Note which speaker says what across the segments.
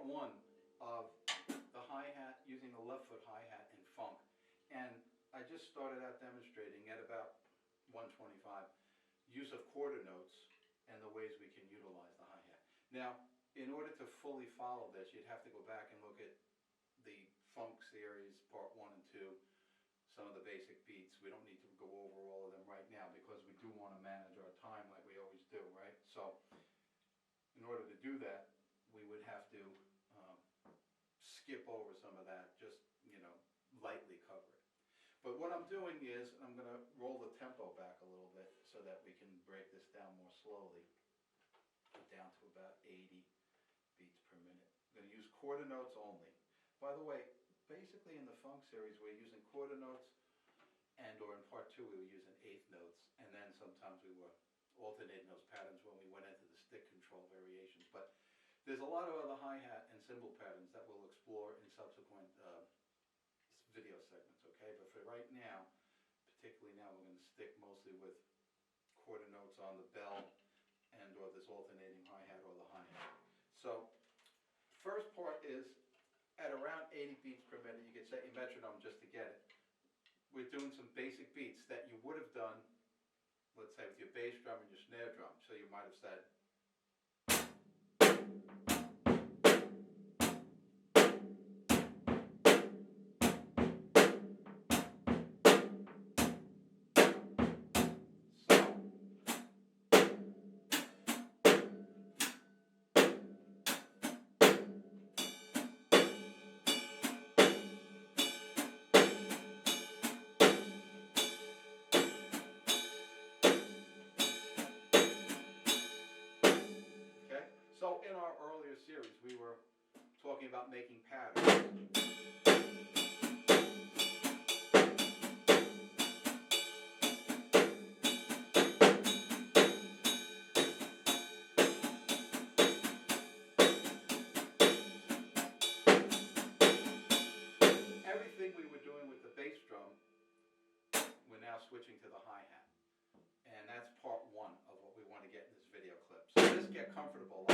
Speaker 1: one of the hi-hat, using the left foot hi-hat in funk. And I just started out demonstrating at about 125, use of quarter notes and the ways we can utilize the hi-hat. Now, in order to fully follow this, you'd have to go back and look at the funk series, part 1 and 2, some of the basic beats. We don't need to go over all of them right now because we do want to manage our time like we always do, right? So in order to do that, we would have to skip over some of that, just, lightly cover it. But what I'm doing is I'm going to roll the tempo back a little bit so that we can break this down more slowly, down to about 80 beats per minute. I'm going to use quarter notes only. By the way, basically in the funk series we're using quarter notes, and or in part 2 we were using eighth notes, and then sometimes we were alternating those patterns when we went into the stick control variations. But there's a lot of other hi-hat and cymbal patterns that we'll explore in subsequent video segments, okay? But for right now, particularly now, we're going to stick mostly with quarter notes on the bell and or this alternating hi-hat or the hi-hat. So first part is at around 80 beats per minute. You can set your metronome just to get it. We're doing some basic beats that you would have done, let's say, with your bass drum and your snare drum. So you might have said, so in our earlier series, we were talking about making patterns. Everything we were doing with the bass drum, we're now switching to the hi-hat. And that's part 1 of what we want to get in this video clip. So just get comfortable.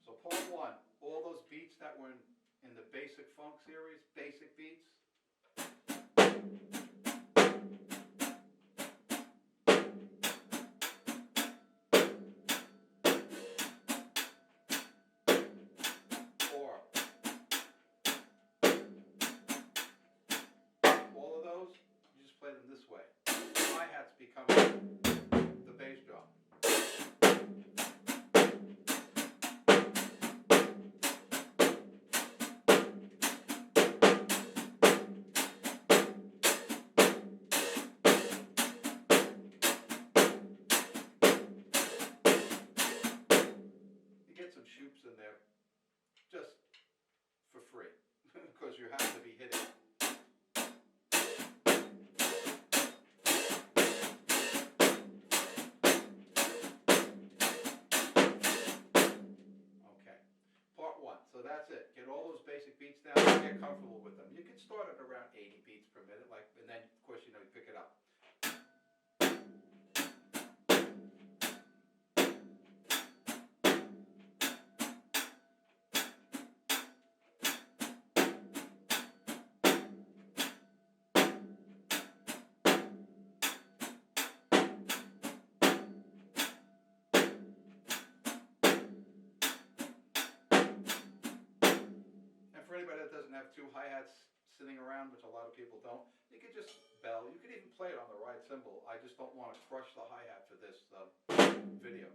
Speaker 1: So part 1, all those beats that were in the basic funk series, basic beats. Or all of those, you just play them this way. The hi-hats become the bass drum. Get some shoops in there just for free because you have to be hitting. Okay, part 1. So that's it. Get all those basic beats down and get comfortable with them. You can start at around 80 beats per minute, and then of course you pick it up. For anybody that doesn't have 2 hi-hats sitting around, which a lot of people don't, you could just bell. You could even play it on the right cymbal. I just don't want to crush the hi-hat for this video.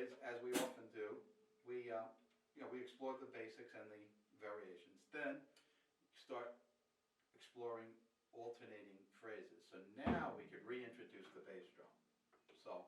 Speaker 1: is, as we often do, we explore the basics and the variations. Then start exploring alternating phrases. So now we could reintroduce the bass drum. So.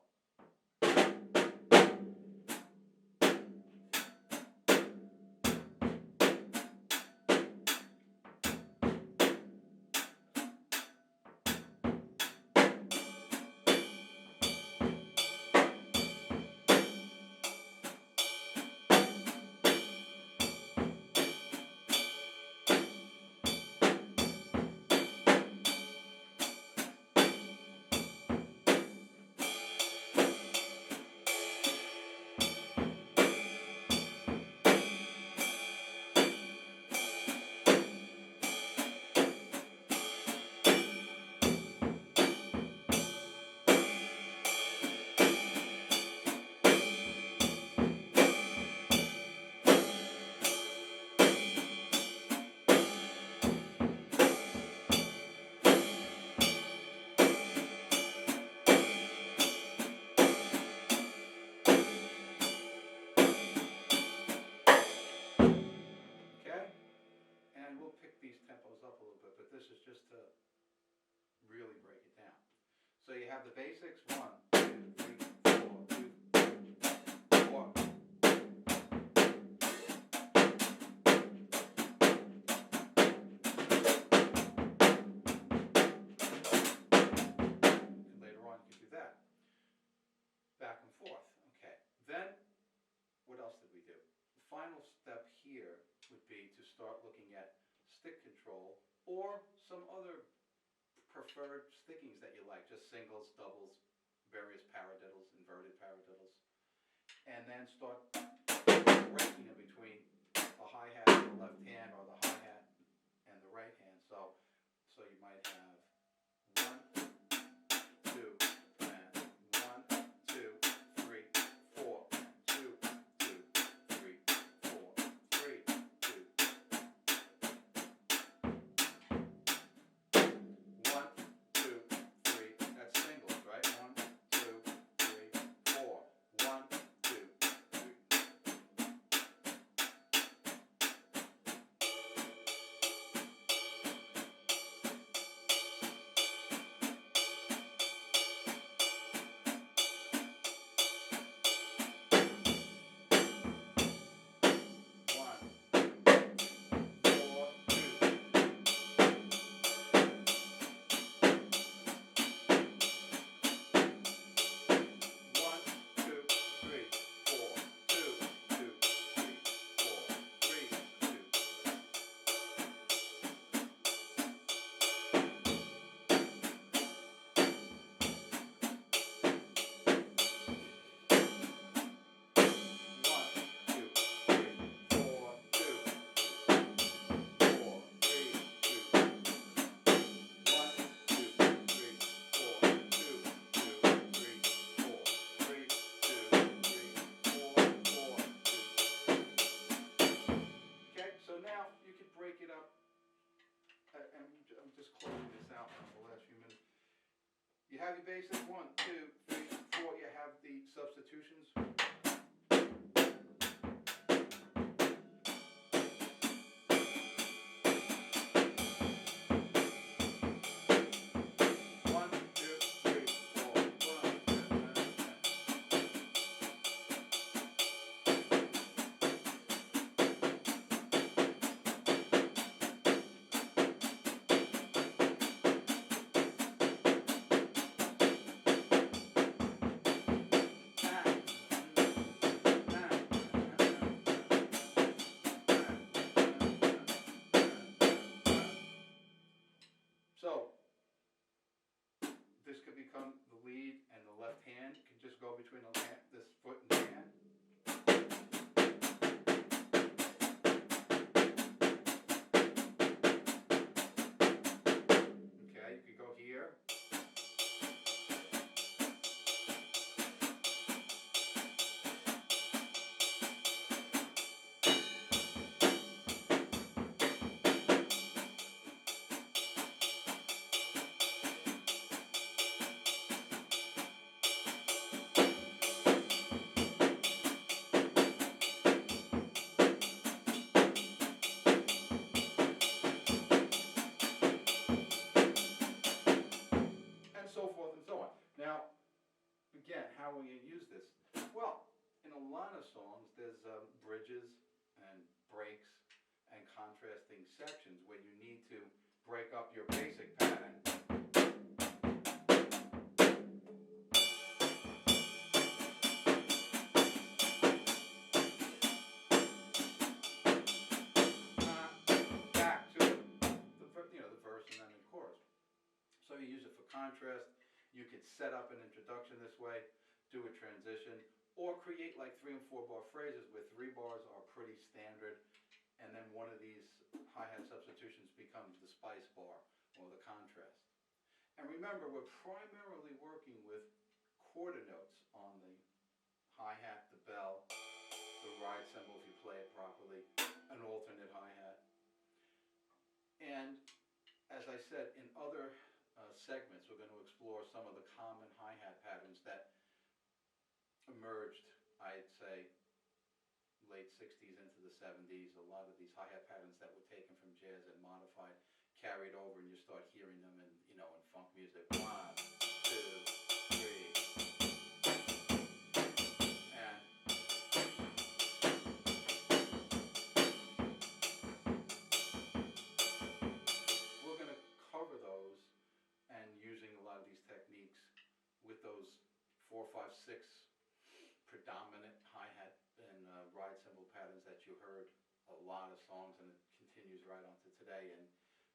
Speaker 1: Okay? And we'll pick these tempos up a little bit, but this is just to really break it down. So you have the basics, 1, 2, 3, 4, 2, 4. And later on you can do that. Back and forth. Okay. Then, what else did we do? The final step here would be to start looking at stick control or some other preferred stickings that you like, just singles, doubles, various paradiddles, inverted paradiddles, and then start breaking in between the hi-hat in the left hand or the hi-hat and the right hand. So you might have 1, 2, and 1, 2, 3, 4, 2, 2, 3, 4, 3, 2. 1, 2, 3. That's singles, right? 1, 2, 3, 4. 1, 2, 3. I'm just closing this out now in the last few minutes. You have your basic 1, 2, 3, 4. You have the substitutions. again, how will you use this? Well, in a lot of songs, there's bridges and breaks and contrasting sections where you need to break up your basic pattern. Back to the verse and then the chorus. So you use it for contrast. You could set up an introduction this way, do a transition, or create like 3 and 4 bar phrases where 3 bars are pretty standard, and then one of these hi-hat substitutions becomes the spice bar or the contrast. And remember, we're primarily working with quarter notes on the hi-hat, the bell, the ride cymbal if you play it properly, an alternate hi-hat. And as I said, in other segments, we're going to explore some of the common hi-hat patterns that emerged, I'd say, late 60s into the 70s. A lot of these hi-hat patterns that were taken from jazz and modified, carried over, and you start hearing them in, in funk music. 1, 2, 3. And we're going to cover those and using a lot of these techniques with those 4, 5, 6 predominant hi-hat and ride cymbal patterns that you heard a lot of songs, and it continues right on to today, and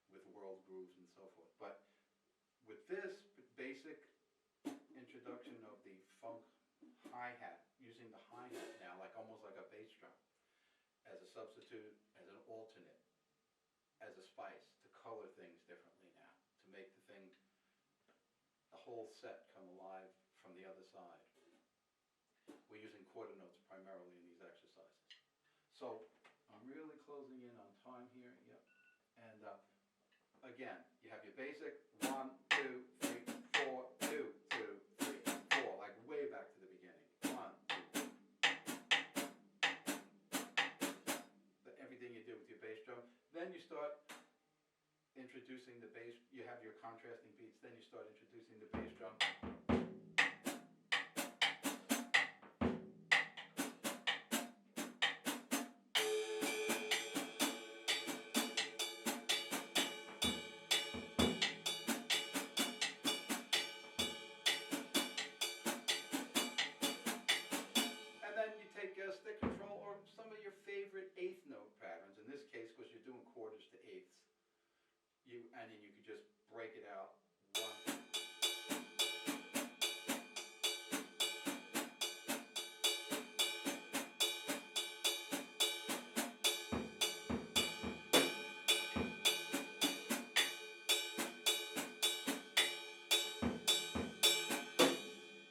Speaker 1: with world grooves and so forth. But with this basic introduction of the funk hi-hat, using the hi-hat now like almost like a bass drum as a substitute, as an alternate, as a spice to color things differently now, to make the whole set come alive from the other side. We're using quarter notes primarily in these exercises. So I'm really closing in on time here. Yep. And again, you have your basic 1, 2, 3, 4, 2, 2, 3, 4, like way back to the beginning. 1, 2. Everything you do with your bass drum. Then you start introducing the bass. You have your contrasting beats. Then you start introducing the bass drum. Stick control or some of your favorite eighth note patterns. In this case, because you're doing quarters to eighths, and then you could just break it out. 1.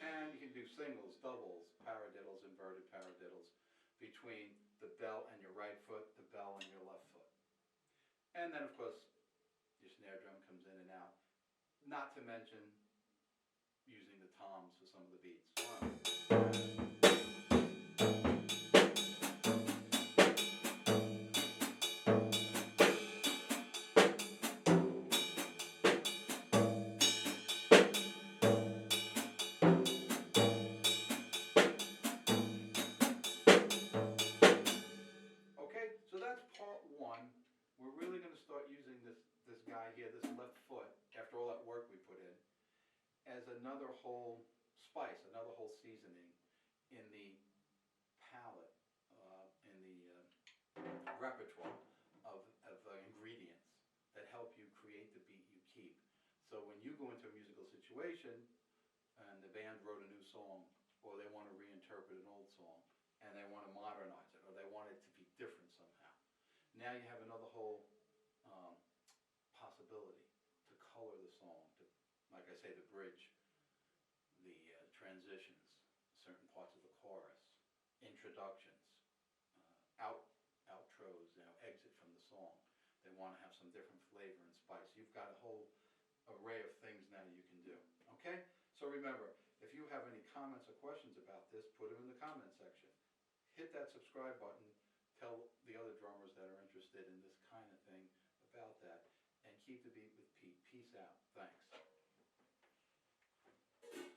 Speaker 1: And you can do singles, doubles, paradiddles, inverted paradiddles between the bell and your right foot, the bell and your left foot. And then, of course, your snare drum comes in and out. Not to mention using the toms for some of the beats. 1. So that's part 1. We're really going to start using this guy here, this left foot, after all that work we put in, as another whole spice, another whole seasoning in the palette, in the repertoire of ingredients that help you create the beat you keep. So when you go into a musical situation and the band wrote a new song, or they want to reinterpret an old song, and they want to modernize it, or they want it to be different somehow. Now you have another whole possibility to color the song, to, like I say, the bridge, the transitions, certain parts of the chorus, introductions, outros, exit from the song. They want to have some different flavor and spice. You've got a whole array of things now you can do. Okay? So remember, if you have any comments or questions about this, put them in the comment section. Hit that subscribe button. Tell the other drummers that are interested in this kind of thing about that. And keep the beat with Pete. Peace out. Thanks.